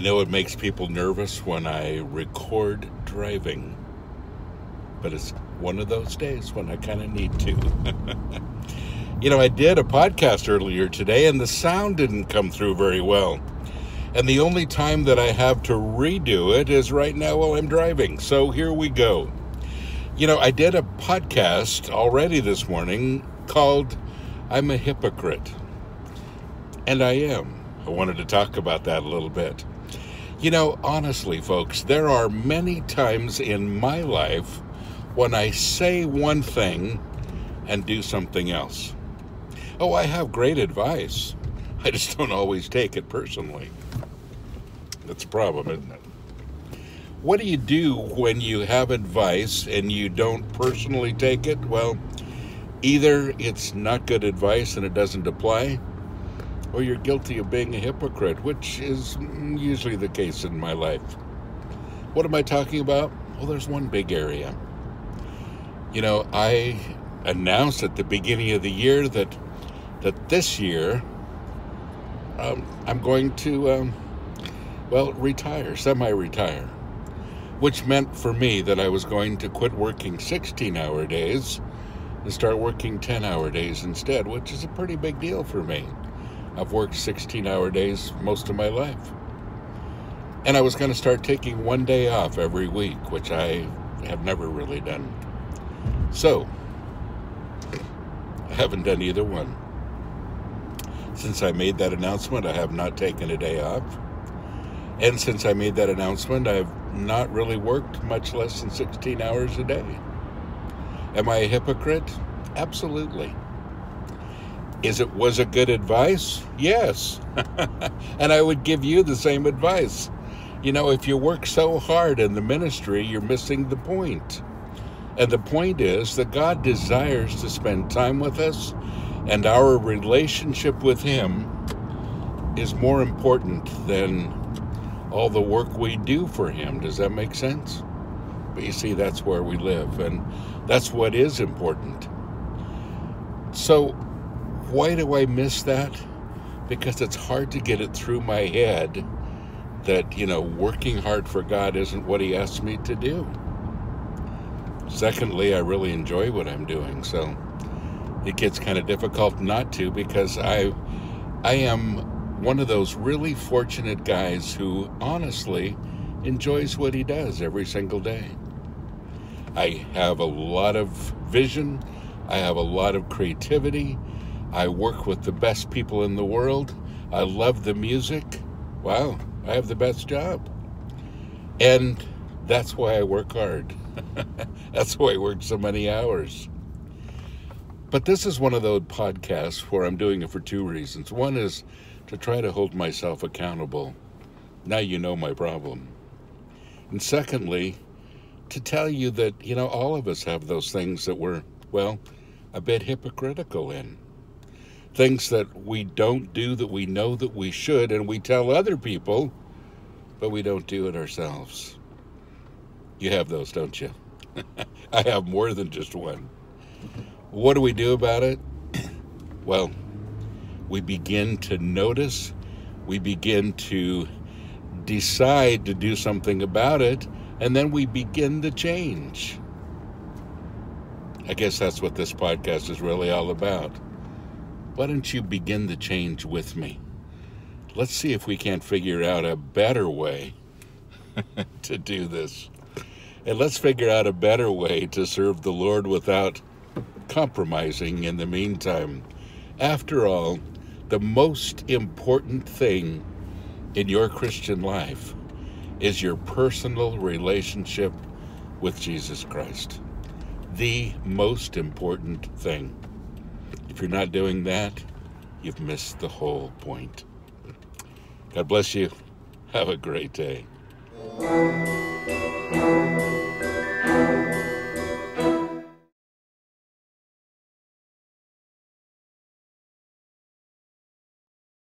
know it makes people nervous when I record driving, but it's one of those days when I kind of need to. I did a podcast earlier today, and the sound didn't come through very well. And the only time that I have to redo it is right now while I'm driving. So here we go. I did a podcast already this morning called I'm a Hypocrite. And I am. I wanted to talk about that a little bit. Honestly, folks, there are many times in my life when I say one thing and do something else. Oh, I have great advice. I just don't always take it personally. That's a problem, isn't it? What do you do when you have advice and you don't personally take it? Well, either it's not good advice and it doesn't apply, or you're guilty of being a hypocrite, which is usually the case in my life. What am I talking about? Well, there's one big area. I announced at the beginning of the year that this year I'm going to, retire, semi-retire, which meant for me that I was going to quit working 16-hour days and start working 10-hour days instead, which is a pretty big deal for me. I've worked 16-hour days most of my life. And I was going to start taking one day off every week, which I have never really done. So, I haven't done either one. Since I made that announcement, I have not taken a day off. And since I made that announcement, I've not really worked much less than 16 hours a day. Am I a hypocrite? Absolutely. Was it good advice? Yes. And I would give you the same advice. If you work so hard in the ministry, you're missing the point. And the point is that God desires to spend time with us, and our relationship with Him is more important than all the work we do for Him. Does that make sense? But you see, that's where we live, and that's what is important. So, why do I miss that? Because it's hard to get it through my head that, working hard for God isn't what He asks me to do. Secondly, I really enjoy what I'm doing, so it gets kind of difficult not to, because I am one of those really fortunate guys who honestly enjoys what he does every single day. I have a lot of vision. I have a lot of creativity. I work with the best people in the world. I love the music. Wow, I have the best job. And that's why I work hard. That's why I work so many hours. But this is one of those podcasts where I'm doing it for two reasons. One is to try to hold myself accountable. Now you know my problem. And secondly, to tell you that, all of us have those things that we're, a bit hypocritical in. Things that we don't do that we know that we should, and we tell other people, but we don't do it ourselves. You have those, don't you? I have more than just one. What do we do about it? Well, we begin to notice, we begin to decide to do something about it, and then we begin the change. I guess that's what this podcast is really all about. Why don't you begin the change with me? Let's see if we can't figure out a better way to do this. And let's figure out a better way to serve the Lord without compromising in the meantime. After all, the most important thing in your Christian life is your personal relationship with Jesus Christ. The most important thing. If you're not doing that, you've missed the whole point. God bless you. Have a great day.